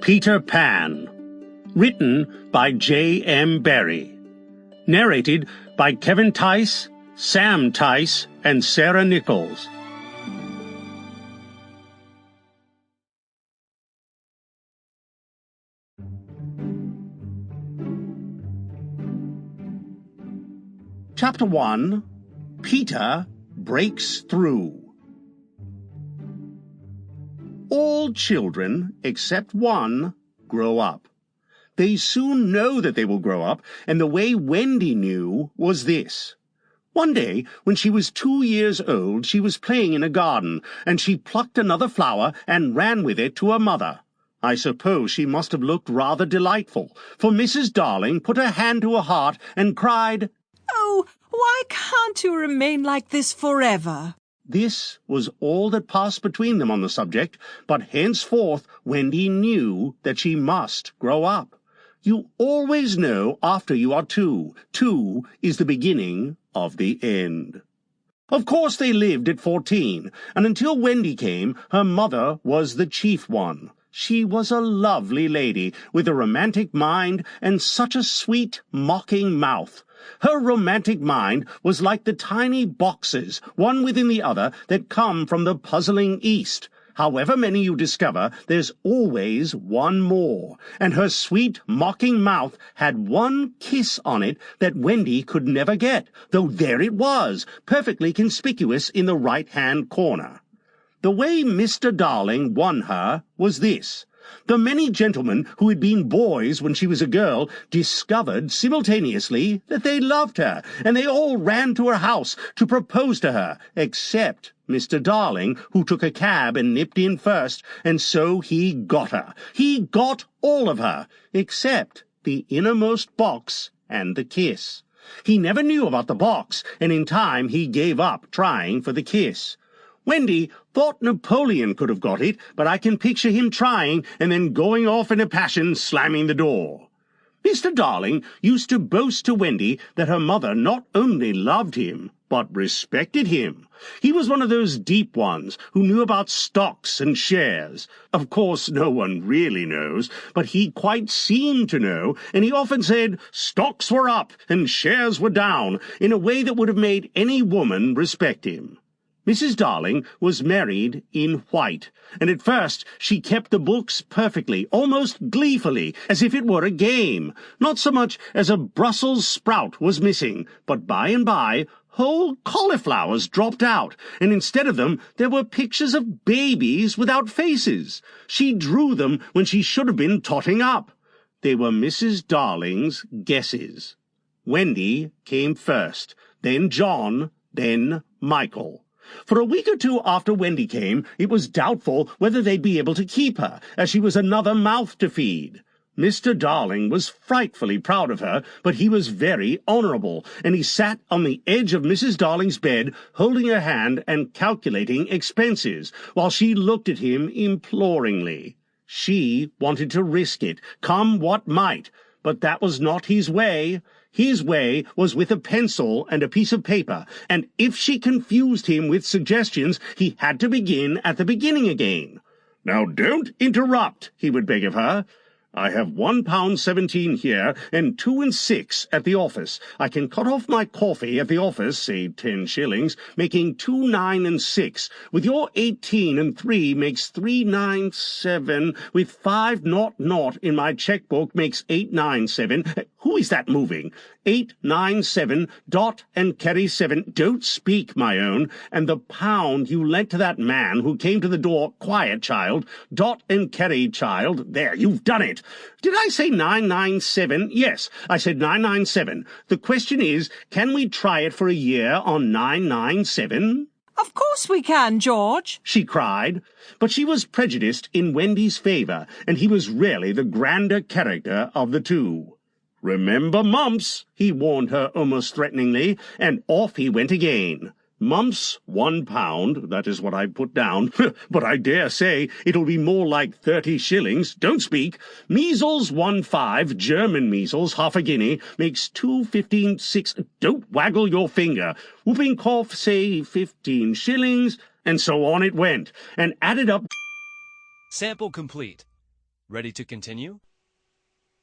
Peter Pan. Written by J.M. Barrie. Narrated by Kevin Theis, Sam Theis, and Sara Nichols. Chapter 1. Peter Breaks Through. All children, except one, grow up. They soon know that they will grow up, and the way Wendy knew was this. One day, when she was 2 years old, she was playing in a garden, and she plucked another flower and ran with it to her mother. I suppose she must have looked rather delightful, for Mrs. Darling put her hand to her heart and cried, "Oh, why can't you remain like this forever?" This was all that passed between them on the subject, but henceforth Wendy knew that she must grow up. You always know after you are 2. 2 is the beginning of the end. Of course they lived at 14, and until Wendy came, her mother was the chief one. She was a lovely lady, with a romantic mind and such a sweet, mocking mouth. Her romantic mind was like the tiny boxes, one within the other, that come from the puzzling East. However many you discover, there's always one more, and her sweet, mocking mouth had one kiss on it that Wendy could never get, though there it was, perfectly conspicuous in the right-hand corner. The way Mr. Darling won her was this. The many gentlemen who had been boys when she was a girl discovered simultaneously that they loved her, and they all ran to her house to propose to her, except Mr. Darling, who took a cab and nipped in first, and so he got her. He got all of her, except the innermost box and the kiss. He never knew about the box, and in time he gave up trying for the kiss. Wendy thought Napoleon could have got it, but I can picture him trying and then going off in a passion, slamming the door. Mr. Darling used to boast to Wendy that her mother not only loved him, but respected him. He was one of those deep ones who knew about stocks and shares. Of course, no one really knows, but he quite seemed to know, and he often said stocks were up and shares were down, in a way that would have made any woman respect him. Mrs. Darling was married in white, and at first she kept the books perfectly, almost gleefully, as if it were a game. Not so much as a Brussels sprout was missing, but by and by whole cauliflowers dropped out, and instead of them there were pictures of babies without faces. She drew them when she should have been totting up. They were Mrs. Darling's guesses. Wendy came first, then John, then Michael. For a week or two after Wendy came, it was doubtful whether they'd be able to keep her, as she was another mouth to feed. Mr. Darling was frightfully proud of her, but he was very honourable, and he sat on the edge of Mrs. Darling's bed, holding her hand and calculating expenses, while she looked at him imploringly. She wanted to risk it, come what might, but that was not his way. His way was with a pencil and a piece of paper, and if she confused him with suggestions, he had to begin at the beginning again. "Now don't interrupt," he would beg of her. "I have £1.17 here, and 2 6 at the office. I can cut off my coffee at the office, say 10 shillings, making 2 9 6. With your 18 and 3 makes 3 9 7. With 5 0 in my checkbook makes 8 9 7. Who is that moving? 8 9 7. Dot and carry 7. Don't speak, my own. And the pound you lent to that man who came to the door. Quiet, child. Dot and carry, child. There, you've done it. Did I say 997? Yes, I said 997. The question is, can we try it for a year on 997? "Of course we can, George," she cried. But she was prejudiced in Wendy's favour, and he was really the grander character of the two. "Remember mumps," he warned her almost threateningly, and off he went again. Mumps, £1, that is what I put down, but I dare say it'll be more like 30 shillings, don't speak. Measles, 1.5, German measles, half a guinea, makes 2 15 6, don't waggle your finger. Whooping cough, say 15 shillings, and so on it went, and added up. Sample complete. Ready to continue?